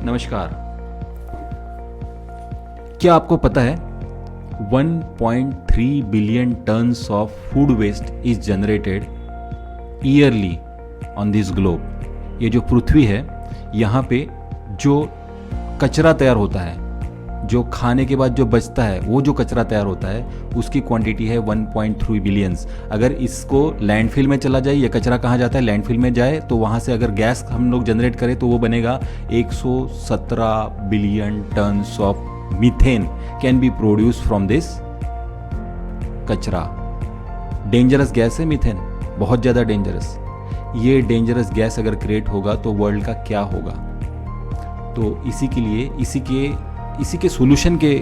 नमस्कार। क्या आपको पता है 1.3 billion tons of food waste is generated yearly on this globe. ये जो पृथ्वी है यहाँ पे जो कचरा तैयार होता है, जो खाने के बाद जो बचता है, वो जो कचरा तैयार होता है उसकी क्वांटिटी है 1.3 बिलियंस। अगर इसको लैंडफिल में चला जाए, ये कचरा कहाँ जाता है, लैंडफिल में जाए, तो वहाँ से अगर गैस हम लोग जनरेट करें तो वो बनेगा 117 billion tons of methane can be produce from this कचरा। डेंजरस गैस है मीथेन, बहुत ज़्यादा डेंजरस। ये डेंजरस गैस अगर क्रिएट होगा तो वर्ल्ड का क्या होगा। तो इसी के लिए इसी के सॉल्यूशन के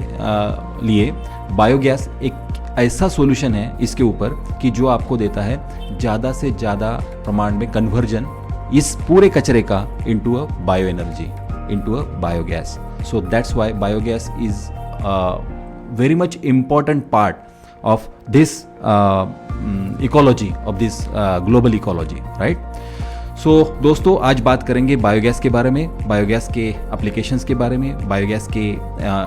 लिए बायोगैस एक ऐसा सॉल्यूशन है इसके ऊपर कि जो आपको देता है ज़्यादा से ज़्यादा प्रमाण में कन्वर्जन इस पूरे कचरे का into a bioenergy, into a biogas. So that's why biogas is very much important part of this ecology, of this global ecology, right. So दोस्तों, आज बात करेंगे बायोगैस के बारे में, बायोगैस के एप्लीकेशंस के बारे में, बायोगैस के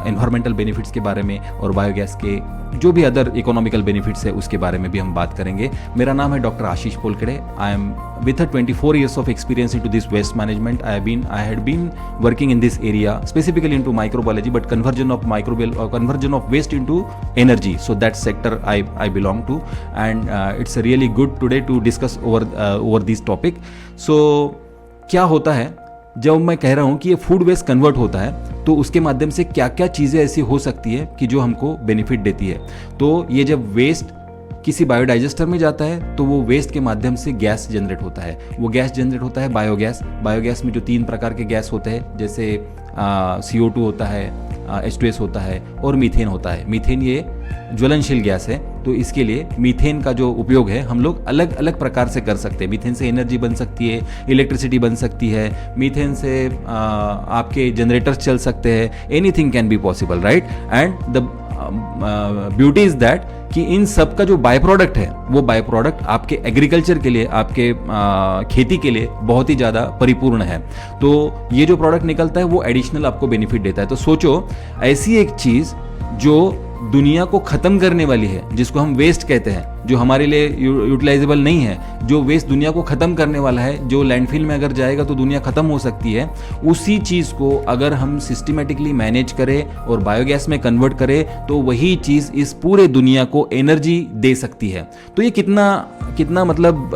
एनवायरमेंटल बेनिफिट्स के बारे में, और बायोगैस के जो भी अदर इकोनॉमिकल बेनिफिट्स है उसके बारे में भी हम बात करेंगे। मेरा नाम है doctor Ashish Polkade. I am with a 24 years of experience into this waste management. I had been working in this area specifically into microbiology, but conversion of waste into energy. So that sector I belong to, and it's really good today to discuss over this topic. So क्या होता है जब मैं कह रहा हूँ कि ये फूड वेस्ट कन्वर्ट होता है तो उसके माध्यम से क्या क्या चीज़ें ऐसी हो सकती है कि जो हमको बेनिफिट देती है। तो ये जब वेस्ट किसी बायोडाइजेस्टर में जाता है तो वो वेस्ट के माध्यम से गैस जनरेट होता है। वो गैस जनरेट होता है बायोगैस। बायोगैस में जो 3 प्रकार के गैस होते हैं, जैसे CO2 होता है, H2S होता है और मीथेन होता है। मीथेन ये ज्वलनशील गैस है, तो इसके लिए मीथेन का जो उपयोग है हम लोग अलग अलग प्रकार से कर सकते हैं। मीथेन से एनर्जी बन सकती है, इलेक्ट्रिसिटी बन सकती है, मीथेन से आपके जनरेटर्स चल सकते हैं, anything can be possible, right. And the beauty is that कि इन सब का जो बाय प्रोडक्ट है वो बाय प्रोडक्ट आपके एग्रीकल्चर के लिए, आपके खेती के लिए बहुत ही ज़्यादा परिपूर्ण है। तो ये जो प्रोडक्ट निकलता है वो एडिशनल आपको बेनिफिट देता है। तो सोचो, ऐसी एक चीज़ जो दुनिया को ख़त्म करने वाली है, जिसको हम वेस्ट कहते हैं, जो हमारे लिए यूटिलाइजेबल नहीं है, जो वेस्ट दुनिया को ख़त्म करने वाला है, जो लैंडफिल में अगर जाएगा तो दुनिया ख़त्म हो सकती है, उसी चीज़ को अगर हम सिस्टमेटिकली मैनेज करें और बायोगैस में कन्वर्ट करें तो वही चीज़ इस पूरे दुनिया को एनर्जी दे सकती है। तो ये कितना मतलब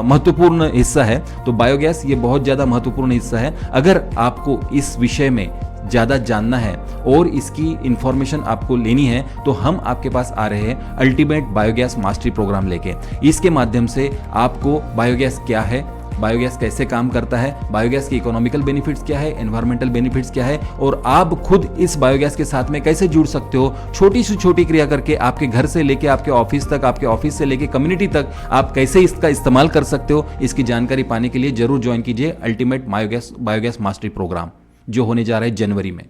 महत्वपूर्ण हिस्सा है। तो बायोगैस ये बहुत ज़्यादा महत्वपूर्ण हिस्सा है। अगर आपको इस विषय में ज़्यादा जानना है और इसकी इंफॉर्मेशन आपको लेनी है तो हम आपके पास आ रहे हैं अल्टीमेट बायोगैस मास्टरी प्रोग्राम लेके। इसके माध्यम से आपको बायोगैस क्या है, बायोगैस कैसे काम करता है, बायोगैस के इकोनॉमिकल बेनिफिट्स क्या है, एनवायरमेंटल बेनिफिट्स क्या है, और आप खुद इस बायोगैस के साथ में कैसे जुड़ सकते हो। छोटी से छोटी क्रिया करके आपके घर से लेके आपके ऑफिस तक, आपके ऑफिस से लेके कम्युनिटी तक आप कैसे इसका इस्तेमाल कर सकते हो, इसकी जानकारी पाने के लिए जरूर ज्वाइन कीजिए अल्टीमेट बायोगैस मास्टरी प्रोग्राम, जो होने जा रहा है जनवरी में।